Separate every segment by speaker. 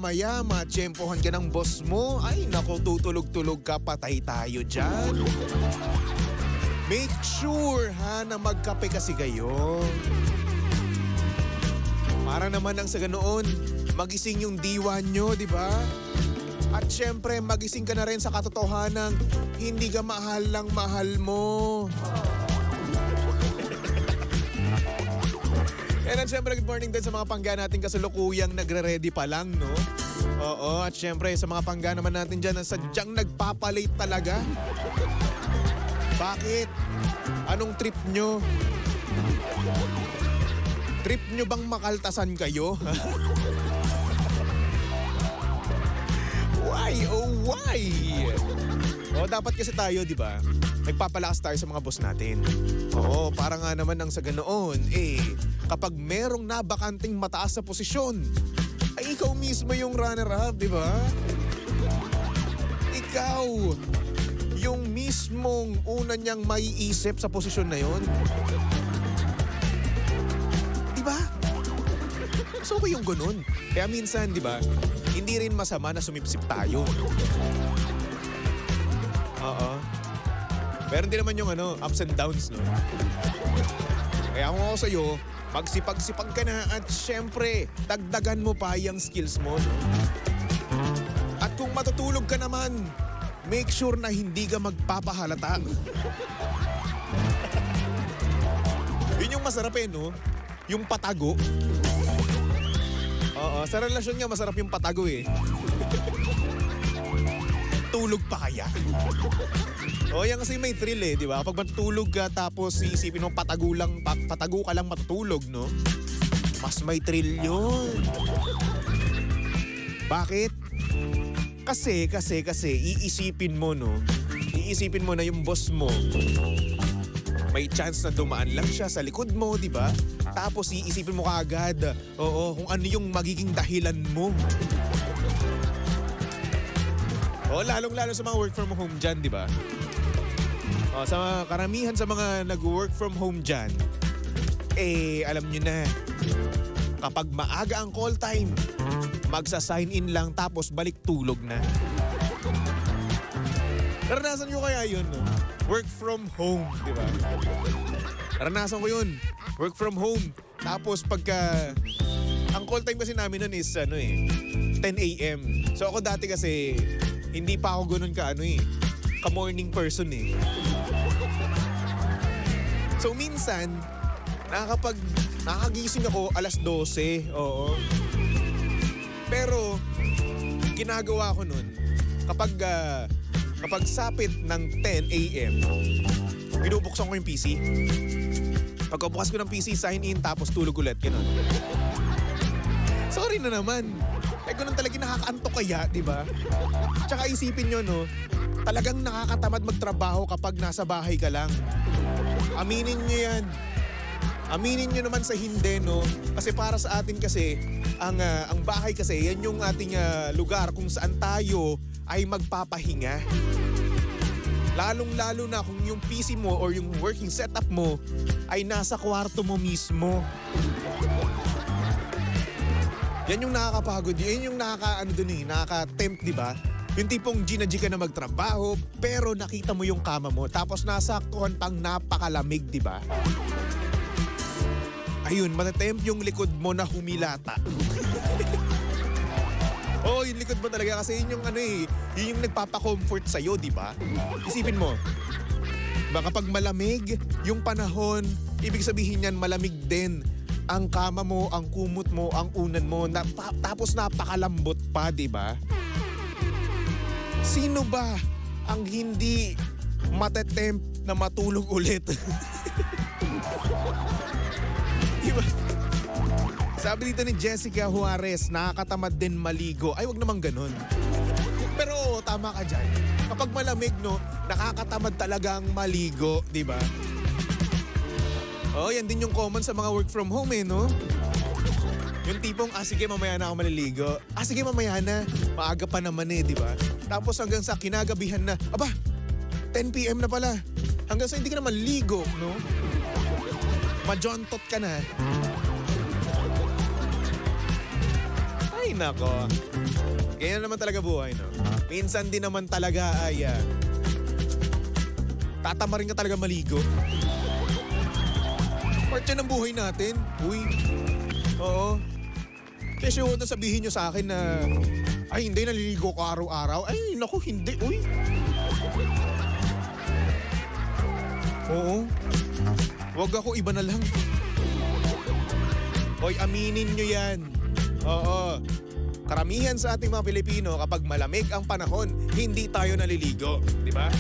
Speaker 1: maya matsyempohan ka ng boss mo, ay nako, tutulog-tulog ka, patay tayo dyan. Make sure ha na magkape kasi kayo. Para naman ang sa ganoon, magising yung diwa nyo, di ba? At syempre, magising ka na rin sa katotohanan, hindi ka mahal ng mahal mo. And syempre, good morning din sa mga pangga natin kasalukuyang nagre-ready pa lang, no? Oo, at syempre sa mga pangga naman natin dyan na sadyang nagpapalate talaga. Bakit? Anong trip nyo? Trip nyo bang makaltasan kayo? Why? Oh, why? O, dapat kasi tayo, di ba? Nagpapalakas tayo sa mga boss natin. Oo, para nga naman nang sa ganoon, kapag merong nabakanting mataas na posisyon, ay ikaw mismo yung runner-up, di ba? Ikaw, yung mismong una niyang maiisip sa posisyon na yon. Di ba? So ba yung ganun? Kaya minsan, di ba, hindi rin masama na sumipsip tayo. Oo. Pero hindi naman yung ups and downs, no? Kaya kung ako sa'yo, magsipag-sipag ka na at syempre, dagdagan mo pa yung skills mo, no? At kung matutulog ka naman, make sure na hindi ka magpapahalata. Yun yung masarap no? Yung patago. Oo, sa relasyon nga masarap yung patago Tulog pa kaya? O yan kasi may thrill di ba? Kapag matutulog ka tapos iisipin mo patago ka lang matutulog, no? Mas may thrill yun. Bakit? Kasi iisipin mo, no? Iisipin mo na yung boss mo may chance na dumaan lang siya sa likod mo, di ba? Tapos iisipin mo kaagad, kung ano yung magiging dahilan mo. Lalong-lalo sa mga work from home dyan, di ba? Sa karamihan sa mga nag-work from home dyan, alam nyo na, kapag maaga ang call time, magsa-sign in lang tapos balik tulog na. Naranasan nyo kaya yun, no? Work from home, di ba? Naranasan ko yun. Work from home. Tapos pagka... Ang call time kasi namin nun is 10 a.m. So ako dati kasi hindi pa ako ganun ka-morning person So minsan, nakagising ako alas 12. Oo. Pero, ginagawa ko nun, kapag sapit ng 10 a.m., binubuksan ko yung PC. Pagkabukas ko ng PC, sign in, tapos tulog ulit. Ganun. Sorry na naman. Ganun talaga nakakaantok kaya, di ba? Tsaka isipin nyo, no? Talagang nakakatamad magtrabaho kapag nasa bahay ka lang. Aminin nyo yan. Aminin nyo naman sa hindi, no? Kasi para sa atin kasi, ang bahay kasi, yan yung ating lugar kung saan tayo ay magpapahinga. Lalong-lalo na kung yung PC mo or yung working setup mo ay nasa kwarto mo mismo. Yan yung nakakapagod. Yan yung nakaka-tempt, di ba? Yung tipong G ka na magtrabaho pero nakita mo yung kama mo tapos nasaktuhan pang napakalamig, di ba? Ayun, matatempt yung likod mo na humilata. Yung likod mo talaga kasi yun yung yun yung nagpapa-comfort sa'yo, di ba? Isipin mo, baka kapag malamig yung panahon, ibig sabihin yan malamig din ang kama mo, ang kumot mo, ang unan mo, tapos napakalambot pa, di ba? Sino ba ang hindi matatempt na matulog ulit? Diba? Sabi dito ni Jessica Juarez, nakakatamad din maligo. Ay, wag naman ganun. Pero tama ka dyan. Kapag malamig, no, nakakatamad talagang maligo, di ba? Yan din yung common sa mga work from home, no? Yung tipong, sige, mamaya na ako maliligo. Sige, mamaya na. Maaga pa naman di ba? Tapos hanggang sa kinagabihan na, 10 p.m. na pala. Hanggang sa hindi ka na maligo, no? Majontot ka na. Ay, nako. Ganyan naman talaga buhay, no? Minsan din naman talaga ay tatamarin ka talaga maligo. Part yan ng buhay natin. Uy. Oo. Kasi huwag na sabihin nyo sa akin na ay, hindi, naliligo ko araw-araw. Ay, naku, hindi. Uy. Oo. Huwag ako, iba na lang. Hoy, aminin nyo yan. Oo. Karamihan sa ating mga Pilipino, kapag malamig ang panahon, hindi tayo naliligo. Di ba?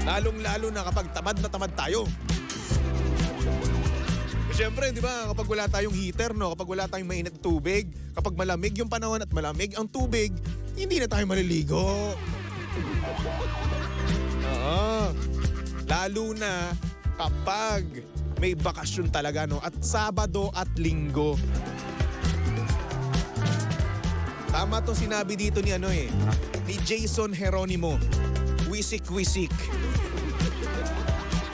Speaker 1: Lalong-lalo na kapag tamad tayo. Siyempre, di ba, kapag wala tayong heater, no? Kapag wala tayong mainit na tubig, kapag malamig yung panahon at malamig ang tubig, hindi na tayo maliligo. Oo. Lalo na kapag may bakasyon talaga, no? At Sabado at Linggo. Tama tong sinabi dito ni ni Jason Geronimo. Wisik-wisik.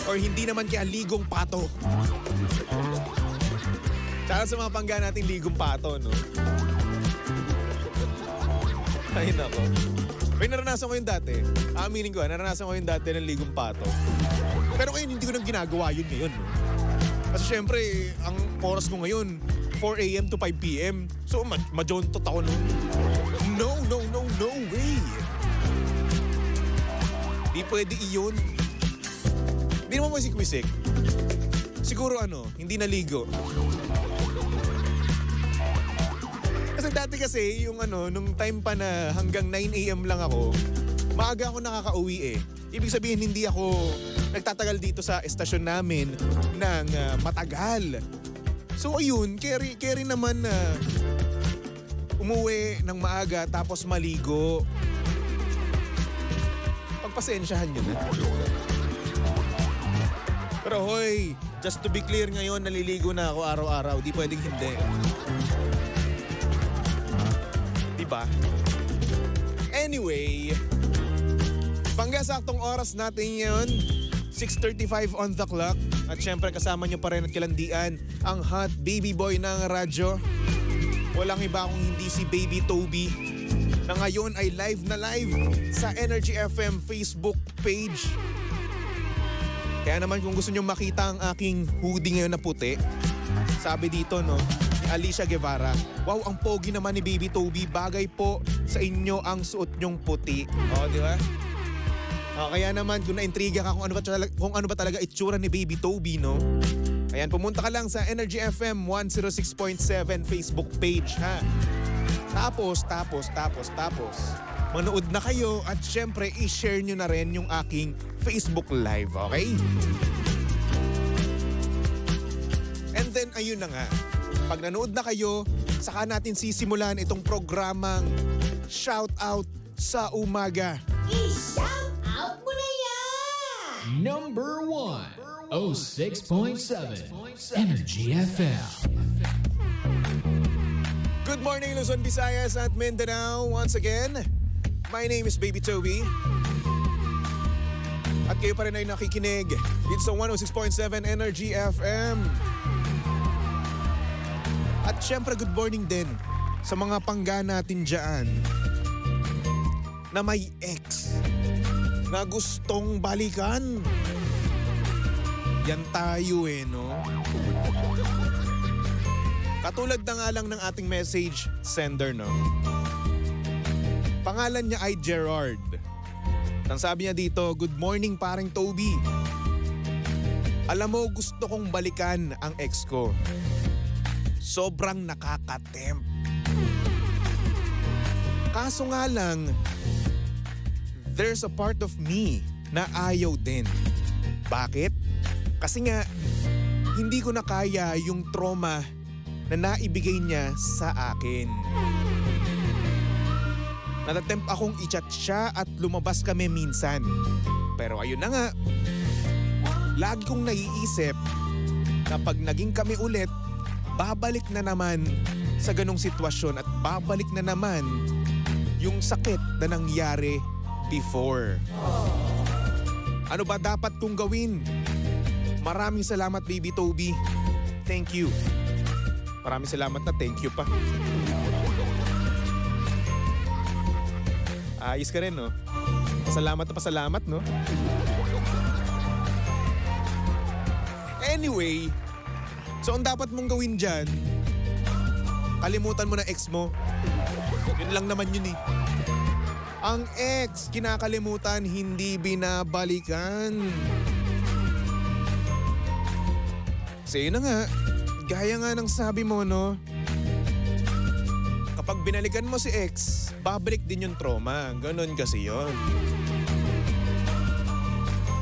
Speaker 1: Or hindi naman kaya ligong pato. Tsaka sa mga pangga natin ligong pato, no? Ay, nako. May naranasan ko yun dati. Aminin ko, naranasan ko yun dati ng ligong pato. Pero ngayon, hindi ko nang ginagawa yun ngayon, no? Kasi syempre, ang oras ko ngayon, 4 a.m. to 5 p.m. So, majontot ako nun. No way! Di pwede iyon. Di naman wisik-wisik. Siguro hindi naligo. Kasi yung nung time pa na hanggang 9 a.m. lang ako, maaga ako nakakauwi eh. Ibig sabihin hindi ako nagtatagal dito sa estasyon namin ng matagal. So ayun, carry naman na umuwi ng maaga tapos maligo. Pagpasensyahan nyo na. Pero hoy, just to be clear ngayon, naliligo na ako araw-araw. Di pwedeng hindi. Diba? Anyway, panggasaktong oras natin ngayon, 6:35 on the clock. At syempre kasama nyo pa rin at kilandian ang hot baby boy ng radyo. Walang iba kung hindi si Baby Toby na ngayon ay live na live sa Energy FM Facebook page. Kaya naman kung gusto nyo makita ang aking hoodie ngayon na puti, sabi dito Alicia Guevara, wow, ang pogi naman ni Baby Toby. Bagay po sa inyo ang suot nyong puti. O, di ba? Kaya naman kung naintriga ka kung ano ba talaga itsura ni Baby Toby, no? Ayan, pumunta ka lang sa Energy FM 106.7 Facebook page, ha? Tapos, manood na kayo at syempre i-share nyo na rin yung aking Facebook Live, okay? And then, ayun na nga. Pag nanood na kayo, saka natin sisimulan itong programang Shout Out sa Umaga.
Speaker 2: I-shout out mo na yan!
Speaker 3: Number 1, 06.7 Energy FM.
Speaker 1: Good morning, Luzon, Visayas at Mindanao. Once again, my name is Baby Toby. At kayo pa rin ay nakikinig dito sa 106.7 Energy FM. At syempre, good morning din sa mga pangga natin dyan na may ex na gustong balikan. Yan tayo no? Katulad na nga lang ng ating message sender, no? Pangalan niya ay Gerard. Ang sabi niya dito, good morning paring Toby. Alam mo, gusto kong balikan ang ex ko. Sobrang nakaka-tempt. Kaso nga lang, there's a part of me na ayaw din. Bakit? Kasi nga, hindi ko na kaya yung trauma na naibigay niya sa akin. Natatempt akong i-chat siya at lumabas kami minsan. Pero ayun na nga, lagi kong naiisip na pag naging kami ulit, babalik na naman sa ganong sitwasyon at babalik na naman yung sakit na nangyari before. Ano ba dapat kong gawin? Maraming salamat, Baby Toby. Thank you. Maraming salamat na thank you pa. Ayos ka rin, no? Pasalamat na pasalamat, no? Anyway, so ang dapat mong gawin dyan, kalimutan mo na ex mo. Yun lang naman yun eh. Ang ex, kinakalimutan, hindi binabalikan. So yun na nga, gaya nga ng sabi mo, no? Kapag binalikan mo si ex, babalik din yung trauma. Ganon kasi yun.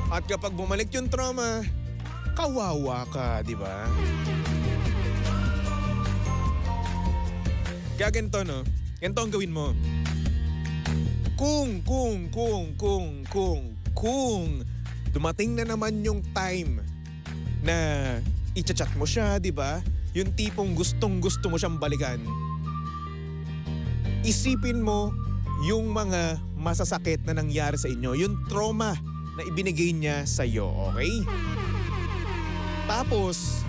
Speaker 1: At kapag bumalik yung trauma, kawawa ka, di ba? Kaya ganito, no? Ganito ang gawin mo. Kung dumating na naman yung time na i-chat mo siya, di ba? Yung tipong gustong-gusto mo siyang balikan. Isipin mo yung mga masasakit na nangyari sa inyo, yung trauma na ibinigay niya sa iyo, okay? Tapos,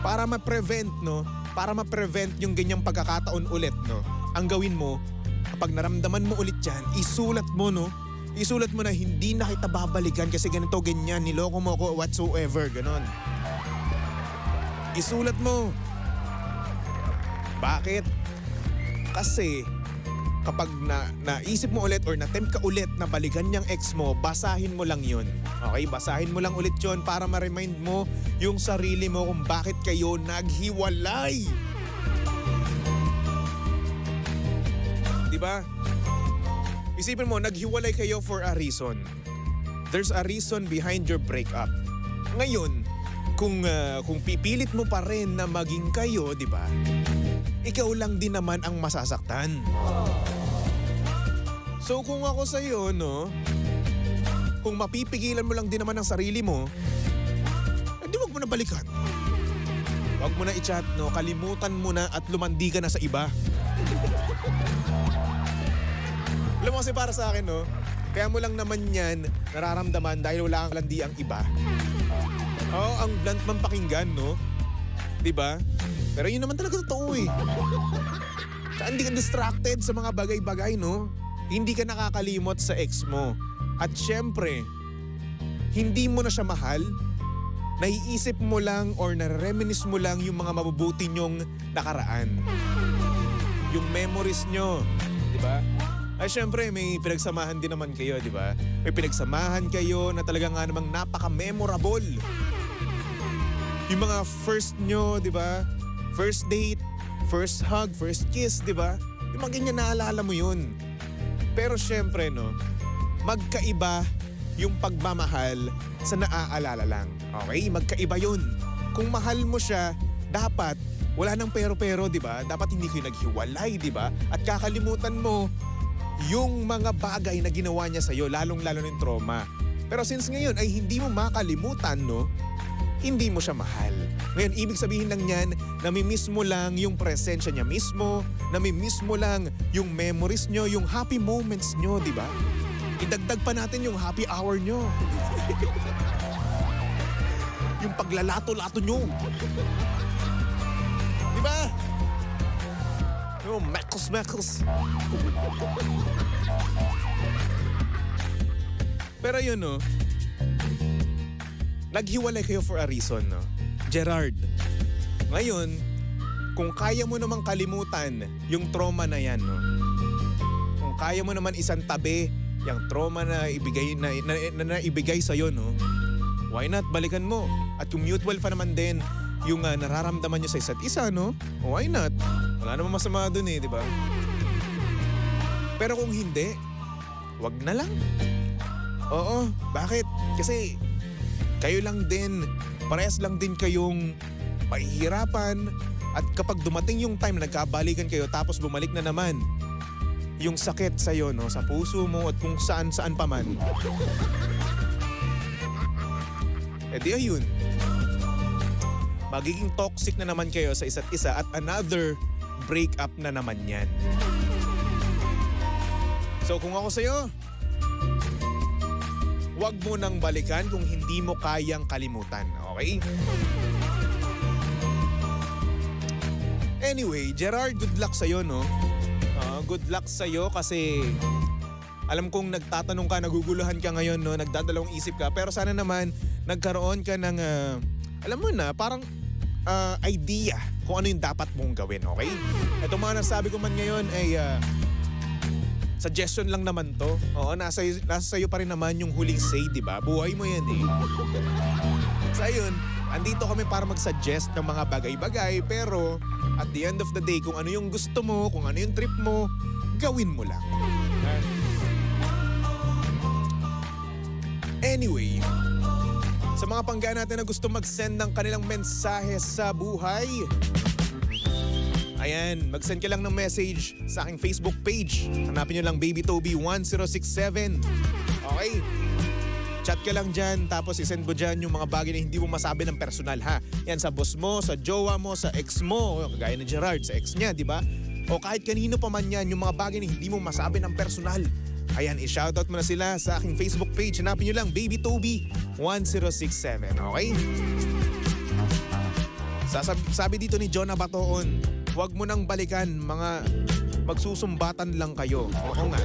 Speaker 1: para ma-prevent, no? Para ma-prevent yung ganyang pagkakataon ulit, no? Ang gawin mo, kapag naramdaman mo ulit yan, isulat mo, no? Isulat mo na hindi na kita babalikan kasi ganito, ganyan, niloko mo ko, whatsoever, ganon. Isulat mo. Bakit? Kasi kapag naisip mo ulit or na-tempt ka ulit na balikan niyang ex mo, basahin mo lang yun. Okay? Basahin mo lang ulit yun para ma-remind mo yung sarili mo kung bakit kayo naghiwalay. Diba? Isipin mo, naghiwalay kayo for a reason. There's a reason behind your breakup. Ngayon, kung pipilit mo pa rin na maging kayo, di ba? Ikaw lang din naman ang masasaktan. So kung ako sa'yo, no? Kung mapipigilan mo lang din naman ang sarili mo, di wag mo na balikan. Wag mo na i-chat, no? Kalimutan mo na at lumandi ka na sa iba. Alam mo kasi para sa akin, no? Kaya mo lang naman yan nararamdaman dahil wala kang landi ang iba. Oo, ang blunt man pakinggan, no? Diba? Pero yun naman talaga totoo eh. Tsaka hindi ka distracted sa mga bagay-bagay, no? Hindi ka nakakalimot sa ex mo. At syempre, hindi mo na siya mahal. Naiisip mo lang or nare-reminisce mo lang yung mga mabubuti nyong nakaraan. Yung memories nyo, diba? Ay syempre, may pinagsamahan din naman kayo, diba? May pinagsamahan kayo na talaga nga namang napaka-memorable. Yung mga first nyo, di ba? First date, first hug, first kiss, di ba? Yung mga ganyan naalala mo yun. Pero syempre, no, magkaiba yung pagmamahal sa naaalala lang. Okay? Magkaiba yun. Kung mahal mo siya, dapat wala nang pero-pero, di ba? Dapat hindi kayo naghiwalay, di ba? At kakalimutan mo yung mga bagay na ginawa niya sa'yo, lalong-lalo ng trauma. Pero since ngayon ay hindi mo makalimutan, no? Hindi mo siya mahal. Ngayon, ibig sabihin lang yan, nami-miss mo lang yung presensya niya mismo, nami-miss mo lang yung memories nyo, yung happy moments nyo, di ba? Idagdag pa natin yung happy hour nyo. Yung paglalato-lato nyo. Di ba? Yung mekos-mekos. Pero yun, no? Naghiwalay kayo for a reason, no? Gerard, ngayon, kung kaya mo namang kalimutan yung trauma na yan, no? Kung kaya mo naman isang tabi yung trauma na ibigay, na ibigay sa'yo, no? Why not? Balikan mo. At kung mutual pa naman din yung nararamdaman nyo sa isa't isa, no? Why not? Wala namang masama dun eh, di ba? Pero kung hindi, wag na lang. Oo, bakit? Kasi kayo lang din, parehas lang din kayong mahihirapan at kapag dumating yung time na nagkabalikan kayo tapos bumalik na naman yung sakit sa'yo, no, sa puso mo at kung saan-saan pa man. Eh di ayun. Magiging toxic na naman kayo sa isa't isa at another breakup na naman yan. So kung ako sa'yo, huwag mo nang balikan kung hindi mo kayang kalimutan, okay? Anyway, Gerard, good luck sa'yo, no? Good luck sa'yo kasi alam kong nagtatanong ka, naguguluhan ka ngayon, no? Nagdadalawang isip ka. Pero sana naman nagkaroon ka ng, alam mo na, parang idea kung ano yung dapat mong gawin, okay? Itong mga nasabi ko man ngayon ay suggestion lang naman to. Oo, nasa sa'yo pa rin naman yung huling say, di ba? Buhay mo yan eh. So ayun, andito kami para mag-suggest ng mga bagay-bagay pero at the end of the day, kung ano yung gusto mo, kung ano yung trip mo, gawin mo lang. Anyway, sa mga pangga natin na gusto mag-send ng kanilang mensahe sa buhay, ayan, mag-send ka lang ng message sa aking Facebook page. Hanapin nyo lang BabyToby1067. Okay? Chat ka lang dyan, tapos isend mo dyan yung mga bagay na hindi mo masabi ng personal, ha? Yan, sa boss mo, sa jowa mo, sa ex mo, kagaya ni Gerard, sa ex niya, di ba? O kahit kanino pa man yan, yung mga bagay na hindi mo masabi ng personal. Ayan, i-shoutout mo na sila sa aking Facebook page. Hanapin nyo lang, BabyToby1067, okay? Sabi dito ni Jonah Batoon, huwag mo nang balikan, mga magsusumbatan lang kayo. Oo nga.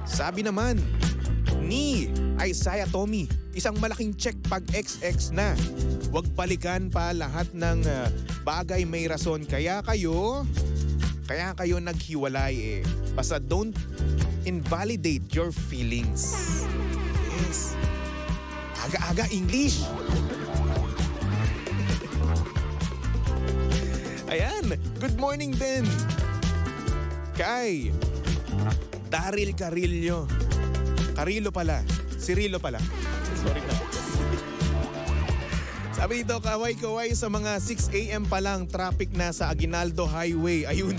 Speaker 1: Sabi naman ni Isaiah Tommy, isang malaking check pag XX na. Huwag balikan pa, lahat ng bagay may rason. Kaya kayo naghiwalay eh. Basta don't invalidate your feelings. Yes. Aga-aga English. Ayan, good morning din kay Daryl Carillo. Cirilo pala. Sorry na. Sabi dito, kaway-kaway sa mga 6 a.m. pa lang, traffic na sa Aguinaldo Highway. Ayun.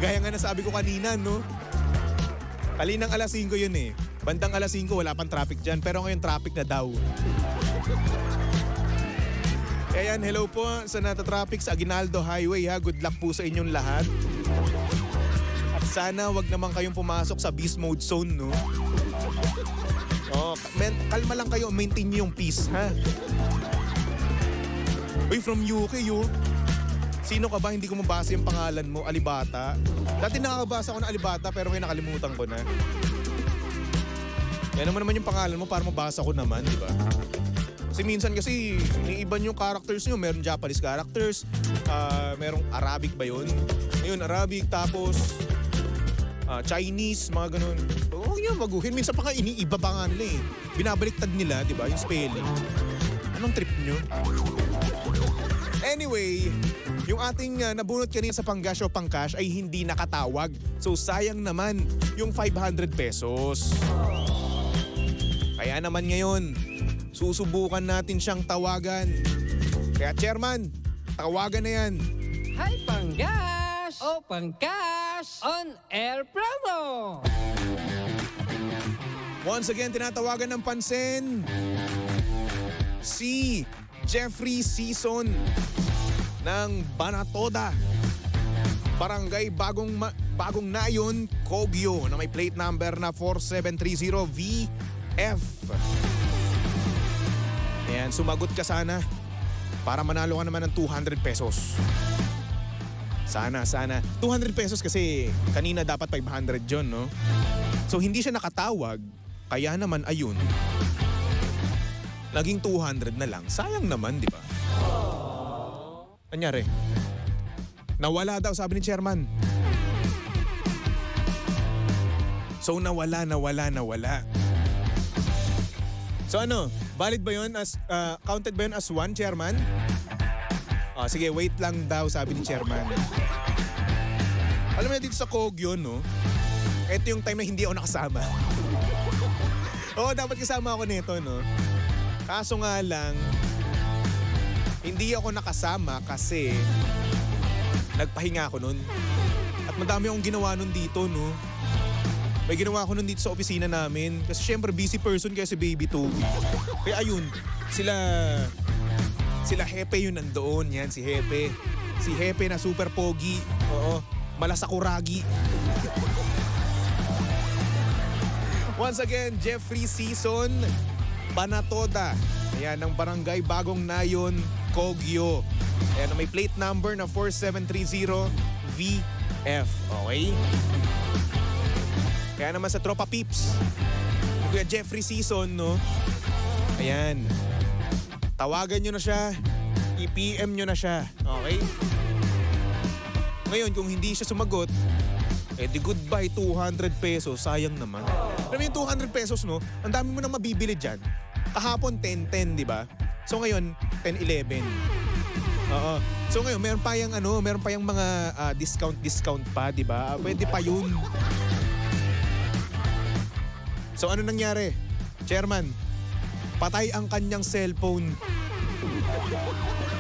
Speaker 1: Gaya nga na sabi ko kanina, no? Kalinang alas 5 yun eh. Bandang alas 5, wala pang traffic dyan. Pero ngayon traffic na daw. Ayan, hello po sa nata-traffic sa Aguinaldo Highway, ha. Good luck po sa inyong lahat. At sana wag naman kayong pumasok sa beast mode zone, no? Oh, kalma lang kayo, maintain niyo yung peace, ha? Uy, from UK, yo. Sino ka ba? Hindi ko mabasa yung pangalan mo, Alibata. Dati nakakabasa ko na Alibata pero ngayon nakalimutan ko na. Yan naman yung pangalan mo para mabasa ko naman, di ba? Kasi minsan kasi iniiban yung characters nyo. Meron Japanese characters, merong Arabic ba yun? Ngayon, Arabic, tapos Chinese, mga ganun. Huwag niyo baguhin. Minsan pa nga iniiba pa nga nila eh. Binabaliktad nila, di ba? Yung spelling. Anong trip nyo? Anyway, yung ating nabunot kanina sa Panggash o Pangcash ay hindi nakatawag. So sayang naman yung 500 pesos. Kaya naman ngayon, susubukan natin siyang tawagan. Kaya chairman, tawagan na yan.
Speaker 4: Hi Panggash! O Pangcash! On air promo!
Speaker 1: Once again, tinatawagan ng pansin si Jeffrey Season ng Banatoda, Barangay Bagong Nayon, Kogyo, na may plate number na 4730VF. Ayan, sumagot ka sana para manalo ka naman ng 200 pesos. Sana. 200 pesos kasi kanina dapat 500 yun, no? So hindi siya nakatawag, kaya naman ayun. Naging 200 na lang. Sayang naman, di ba? Anyari? Nawala daw, sabi ni chairman. So nawala. So ano, valid ba yun? Counted ba yun as one, chairman? Sige, wait lang daw, sabi ni chairman. Alam mo dito sa Kogyo, no? Ito yung time na hindi ako nakasama. Oo, dapat kasama ako nito, no? Kaso nga lang, hindi ako nakasama kasi nagpahinga ako nun. At madami akong ginawa nun dito, no? May ginawa ako nun dito sa opisina namin. Kasi syempre busy person kaya si Baby Toby. Kaya ayun, sila Hepe yun nandoon. Yan, si Hepe. Si Hepe na super pogi. Oo, malasakuragi. Once again, Jeffrey Season Banatoda. Ayan, ng Barangay Bagong Nayon, Kogyo. Ayan, may plate number na 4730VF. Okay? Kaya naman sa Tropa Peeps, Kuya Jeffrey Season, no? Ayan. Tawagan nyo na siya. I-PM nyo na siya. Okay? Ngayon, kung hindi siya sumagot, di goodbye 200 pesos. Sayang naman. Alam mo yung 200 pesos, no? Ang dami mo nang mabibili dyan. Kahapon 10-10, di ba? So ngayon, 10-11. Oo. So ngayon, meron pa yung mga discount pa, di ba? Pwede pa yun. So ano nangyari? Chairman, patay ang kanyang cellphone.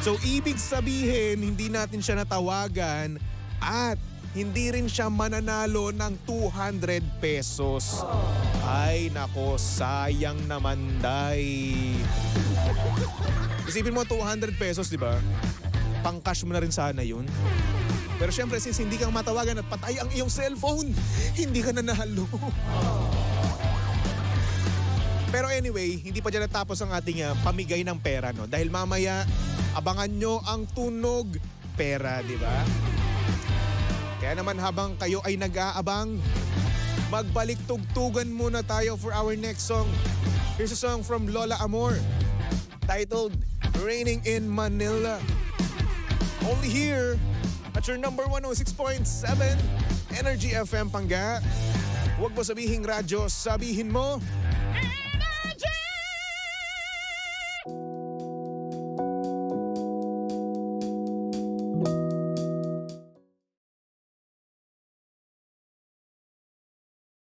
Speaker 1: So ibig sabihin, hindi natin siya natawagan at hindi rin siya mananalo ng 200 pesos. Ay nako, sayang naman day. Isipin mo 200 pesos, di ba? Pang-cash mo na rin sana yun. Pero syempre, since hindi kang matawagan at patay ang iyong cellphone, hindi ka nanalo. Pero anyway, hindi pa dyan natapos ang ating pamigay ng pera, no? Dahil mamaya, abangan nyo ang tunog pera, di ba? Kaya naman habang kayo ay nag-aabang, magbalik tugtugan muna tayo for our next song. Here's a song from Lola Amor titled Raining in Manila. Only here at your number 106.7 Energy FM Pangga. Huwag mo sabihing radyo, sabihin mo